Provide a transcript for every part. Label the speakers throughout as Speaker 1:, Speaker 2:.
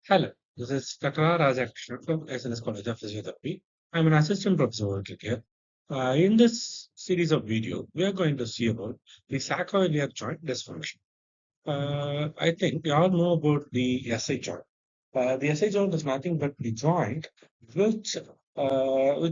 Speaker 1: Hello, this is Dr. R. Rajakrishnan from SNS College of Physiotherapy. I'm an assistant professor working here. In this series of video, we are going to see about the sacroiliac joint dysfunction. I think we all know about the SI joint. The SI joint is nothing but the joint which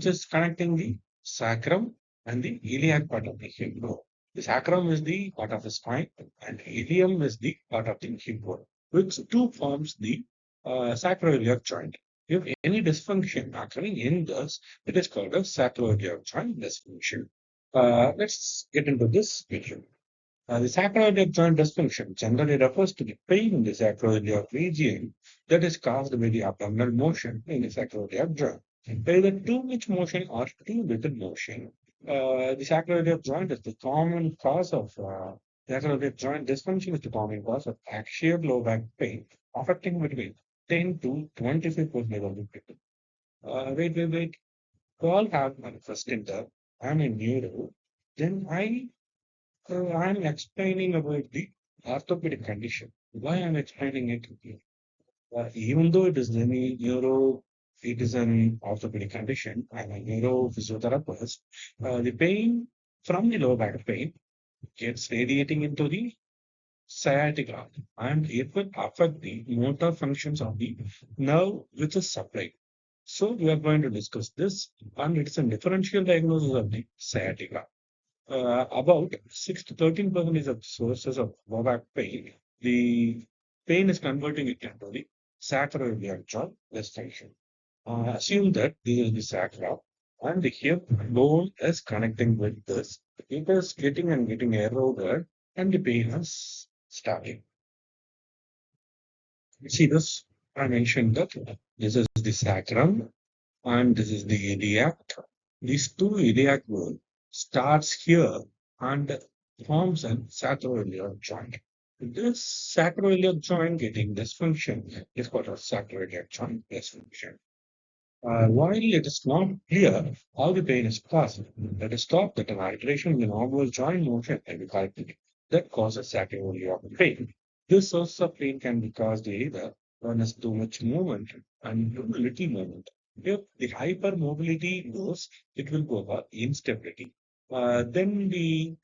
Speaker 1: is connecting the sacrum and the iliac part of the hip bone. The sacrum is the part of the spine, and ilium is the part of the hip bone, which two forms the sacroiliac joint. If any dysfunction occurring in this, it is called a sacroiliac joint dysfunction. Let's get into this video. The sacroiliac joint dysfunction generally refers to the pain in the sacroiliac region that is caused by the abdominal motion in the sacroiliac joint. Either too much motion or too little motion. The sacroiliac joint is the common cause of sacroiliac joint dysfunction is the common cause of axial low back pain, affecting between 10 to 25% of the people. Wait. We all have manifest in the I'm a neuro. Then I'm explaining about the orthopedic condition. Why I'm explaining it? Even though it is any neuro, it is an orthopedic condition. I'm a neuro physiotherapist. The pain from the lower back pain gets radiating into the sciatica, and it will affect the motor functions of the nerve which is supplied. So we are going to discuss this, and it's a differential diagnosis of the sciatica. About 6 to 13% of sources of low back pain. The pain is converting it into the sacroiliac joint dysfunction. Assume that this is the sacrum and the hip bone is connecting with this. It is getting eroded and the pain is starting. See this? I mentioned that this is the sacrum and this is the iliac. These two iliac bone starts here and forms an sacroiliac joint. This sacroiliac joint getting dysfunction is called a sacroiliac joint dysfunction. While it is not clear how the pain is caused, let us stop that an alteration in the normal joint motion can be corrected that causes sacroiliac pain. This source of pain can be caused either when there's too much movement and too little movement. If the hypermobility goes, it will go for instability. Then the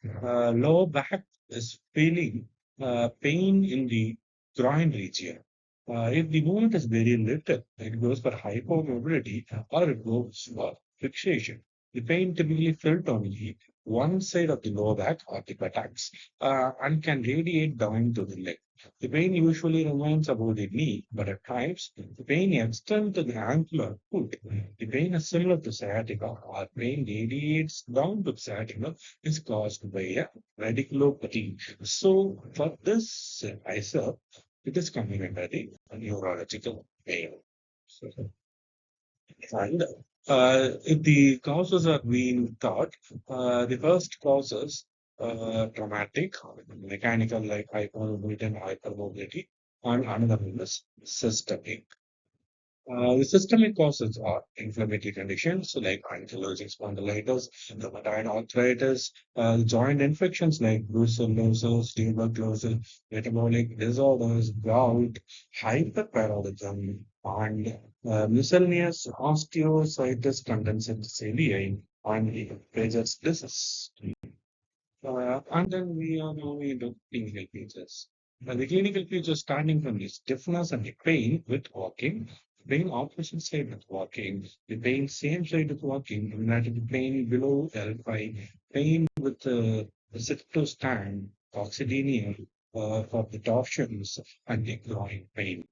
Speaker 1: lower back is feeling pain in the groin region. If the movement is very little, it goes for hypermobility or it goes for fixation. The pain typically felt on the one side of the lower back or the buttocks and can radiate down to the leg. The pain usually remains above the knee, but at times the pain extends to the ankle or foot. The pain is similar to sciatica or pain radiates down to the sciatica is caused by a radiculopathy. So for this ISA, it is complementary neurological pain. And if the causes are being thought, the first causes traumatic, mechanical like hypermobility and hypermobility, and another one is systemic. The systemic causes are inflammatory conditions like ankylosing spondylitis, rheumatoid arthritis, joint infections like brucellosis, tuberculosis, metabolic disorders, gout, hyperparolism, and miscellaneous osteocytis condensate cilia and Paget's disease. And then we are moving into clinical features. The clinical features starting from the stiffness and the pain with walking, pain opposite side with walking, the pain same side with walking, rheumatic pain below L5, pain with the sit to stand, coccydynia for the torsions, and the groin pain.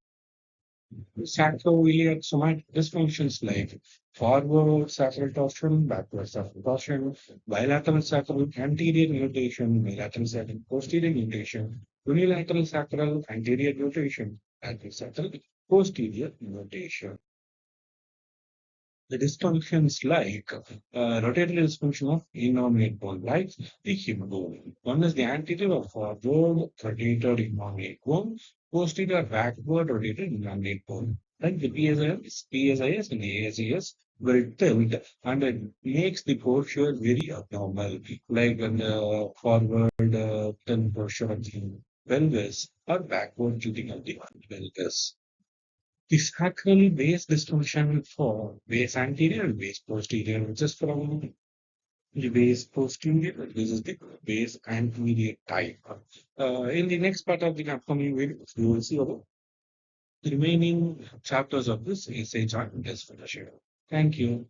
Speaker 1: Sacroiliac somatic dysfunctions like forward sacral torsion, backward sacral torsion, bilateral sacral anterior nutation, bilateral sacral posterior nutation, unilateral sacral anterior nutation, antersacral posterior nutation. The dysfunctions like rotatory dysfunction of innominate bone, like the hip bone. One is the anterior or forward rotator innominate bone, posterior backward rotator innominate bone. Like the PSIS and ASIS will tilt and it makes the posture very abnormal, like when the forward tilt posture of the pelvis or backward tilting of the pelvis. the sacral base distinction for base anterior and base posterior, which is from the base posterior. This is the base anterior type. In the next part of the upcoming video, we will see about the remaining chapters of this essay joint test fellowship. Thank you.